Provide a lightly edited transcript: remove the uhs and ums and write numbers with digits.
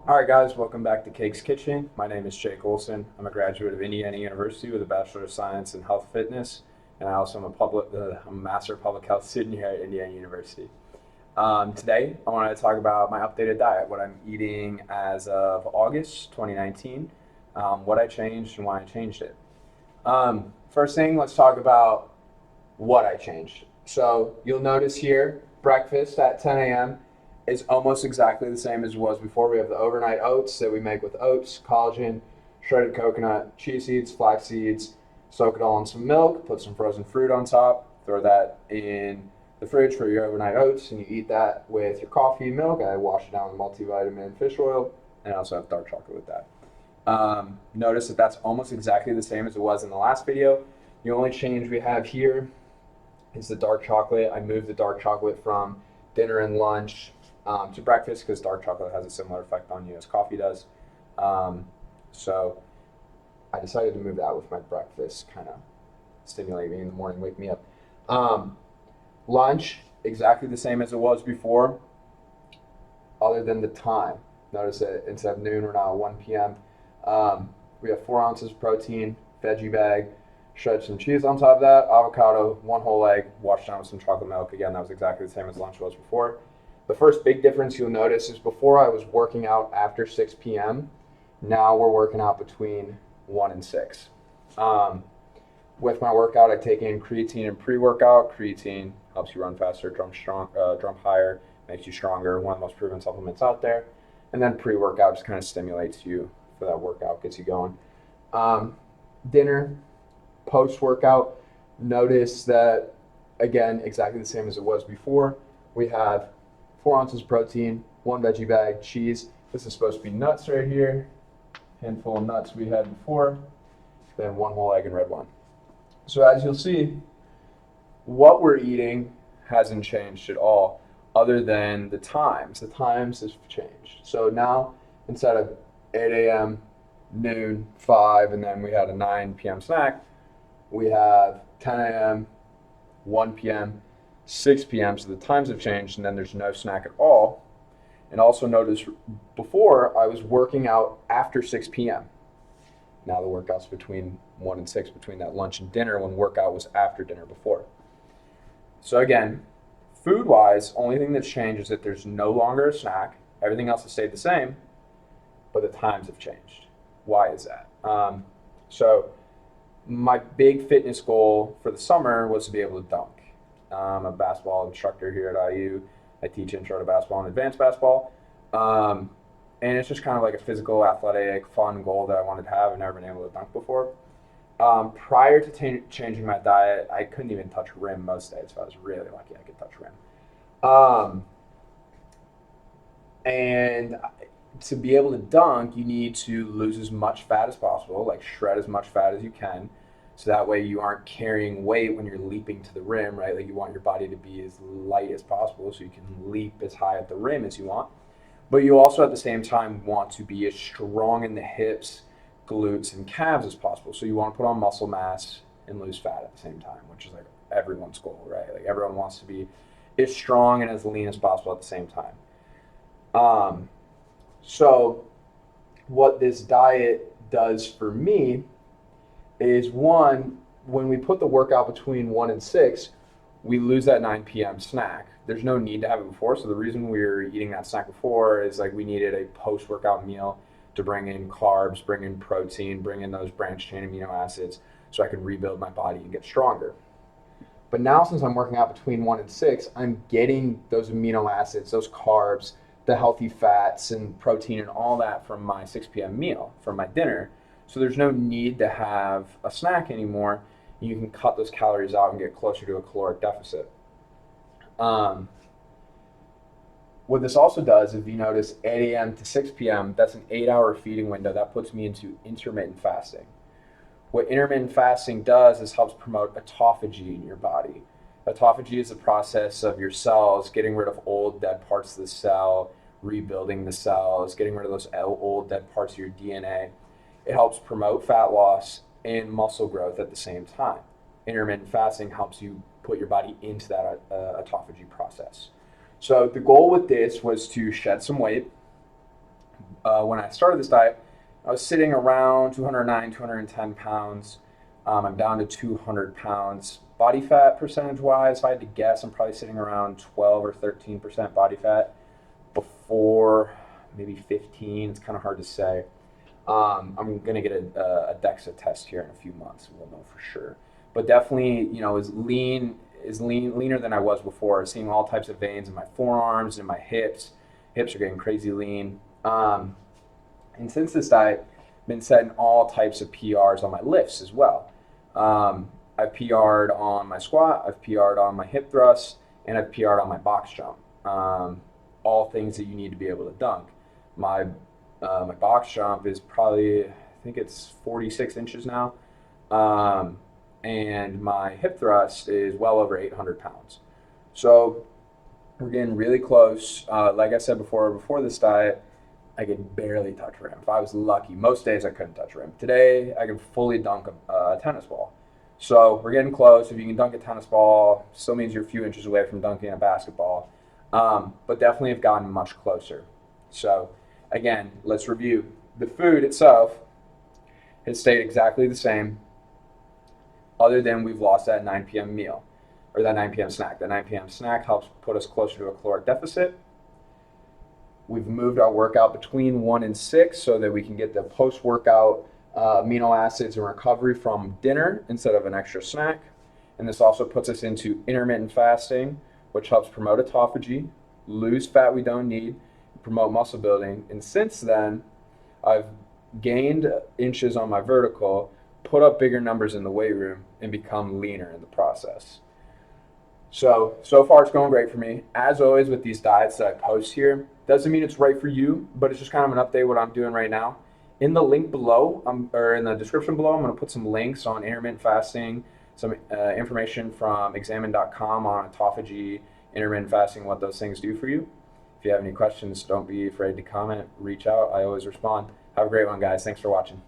All right, guys, welcome back to Cake's Kitchen. My name is Jake Olson. I'm a graduate of Indiana University with a Bachelor of Science in Health Fitness, and I also am I'm a Master of Public Health student here at Indiana University. Today, I want to talk about my updated diet, what I'm eating as of August 2019, what I changed and why I changed it. First thing, let's talk about what I changed. So you'll notice here, breakfast at 10 a.m. is almost exactly the same as it was before. We have the overnight oats that we make with oats, collagen, shredded coconut, chia seeds, flax seeds, soak it all in some milk, put some frozen fruit on top, throw that in the fridge for your overnight oats, and you eat that with your coffee and milk. I wash it down with multivitamin fish oil, and I also have dark chocolate with that. Notice that that's almost exactly the same as it was in the last video. The only change we have here is the dark chocolate. I moved the dark chocolate from dinner and lunch to breakfast because dark chocolate has a similar effect on you as coffee does. So I decided to move that with my breakfast, kind of stimulate me in the morning, wake me up. Lunch, exactly the same as it was before, other than the time. Notice that instead of noon, we're now at 1 p.m. We have 4 ounces of protein, veggie bag, shred some cheese on top of that, avocado, 1 whole egg, washed down with some chocolate milk. Again, that was exactly the same as lunch was before. The first big difference you'll notice is before I was working out after 6 p.m. Now we're working out between 1 and 6. With my workout, I take in creatine and pre-workout. Creatine helps you run faster, jump higher, makes you stronger, one of the most proven supplements out there. And then pre-workout just kind of stimulates you for that workout, gets you going. Dinner, post-workout, notice that, again, exactly the same as it was before. We have 4 ounces of protein, 1 veggie bag, cheese. This is supposed to be nuts right here. Handful of nuts we had before. Then 1 whole egg and red wine. So as you'll see, what we're eating hasn't changed at all, other than the times. The times have changed. So now, instead of 8 a.m., noon, 5, and then we had a 9 p.m. snack, we have 10 a.m., 1 p.m., 6 p.m., so the times have changed, and then there's no snack at all. And also notice before I was working out after 6 p.m. Now the workout's between 1 and 6, between that lunch and dinner, when workout was after dinner before. So again, food-wise, only thing that's changed is that there's no longer a snack. Everything else has stayed the same, but the times have changed. Why is that? So my big fitness goal for the summer was to be able to dunk. I'm a basketball instructor here at IU. I teach intro to basketball and advanced basketball. And it's just kind of like a physical, athletic, fun goal that I wanted to have. I've never been able to dunk before. Prior to changing my diet, I couldn't even touch rim most days, so I was really lucky I could touch rim. And to be able to dunk, you need to lose as much fat as possible, like shred as much fat as you can, so that way you aren't carrying weight when you're leaping to the rim, right? Like you want your body to be as light as possible so you can leap as high at the rim as you want. But you also at the same time want to be as strong in the hips, glutes, and calves as possible. So you want to put on muscle mass and lose fat at the same time, which is like everyone's goal, right? Like everyone wants to be as strong and as lean as possible at the same time. So what this diet does for me is, one, when we put the workout between 1 and 6, we lose that 9 p.m. snack. There's no need to have it before. So the reason we were eating that snack before is like we needed a post-workout meal to bring in carbs, bring in protein, bring in those branched chain amino acids so I could rebuild my body and get stronger. But now since I'm working out between 1 and 6, I'm getting those amino acids, those carbs, the healthy fats and protein and all that from my 6 p.m. meal, from my dinner. So there's no need to have a snack anymore. You can cut those calories out and get closer to a caloric deficit. What this also does, if you notice, 8 a.m. to 6 p.m., that's an 8-hour feeding window. That puts me into intermittent fasting. What intermittent fasting does is helps promote autophagy in your body. Autophagy is the process of your cells getting rid of old, dead parts of the cell, rebuilding the cells, getting rid of those old, dead parts of your DNA. It helps promote fat loss and muscle growth at the same time. Intermittent fasting helps you put your body into that autophagy process. So the goal with this was to shed some weight, when I started this diet, I was sitting around 209, 210 pounds. I'm down to 200 pounds. Body fat percentage wise, if I had to guess, I'm probably sitting around 12 or 13% body fat. Before, maybe 15. It's kind of hard to say. I'm gonna get a DEXA test here in a few months. We'll know for sure. But definitely, leaner than I was before. Seeing all types of veins in my forearms and my hips. Hips are getting crazy lean. And since this diet, I've been setting all types of PRs on my lifts as well. I've PR'd on my squat, I've PR'd on my hip thrust, and I've PR'd on my box jump. All things that you need to be able to dunk. My box jump is probably, I think it's 46 inches now. And my hip thrust is well over 800 pounds. So we're getting really close. Like I said before this diet, I could barely touch rim. If I was lucky, most days I couldn't touch rim. Today, I can fully dunk a tennis ball. So we're getting close. If you can dunk a tennis ball, still means you're a few inches away from dunking a basketball. But definitely have gotten much closer. So again, let's review. The food itself has stayed exactly the same, other than we've lost that 9 p.m. meal, or that 9 p.m. snack. The 9 p.m. snack helps put us closer to a caloric deficit. We've moved our workout between 1 and 6 so that we can get the post-workout amino acids and recovery from dinner instead of an extra snack. And this also puts us into intermittent fasting, which helps promote autophagy, lose fat we don't need, promote muscle building. And since then, I've gained inches on my vertical, put up bigger numbers in the weight room, and become leaner in the process. So far it's going great for me. As always with these diets that I post here, doesn't mean it's right for you, but it's just kind of an update what I'm doing right now. In the link below, or in the description below, I'm going to put some links on intermittent fasting, some information from examine.com on autophagy, intermittent fasting, what those things do for you. If you have any questions, don't be afraid to comment, reach out. I always respond. Have a great one, guys. Thanks for watching.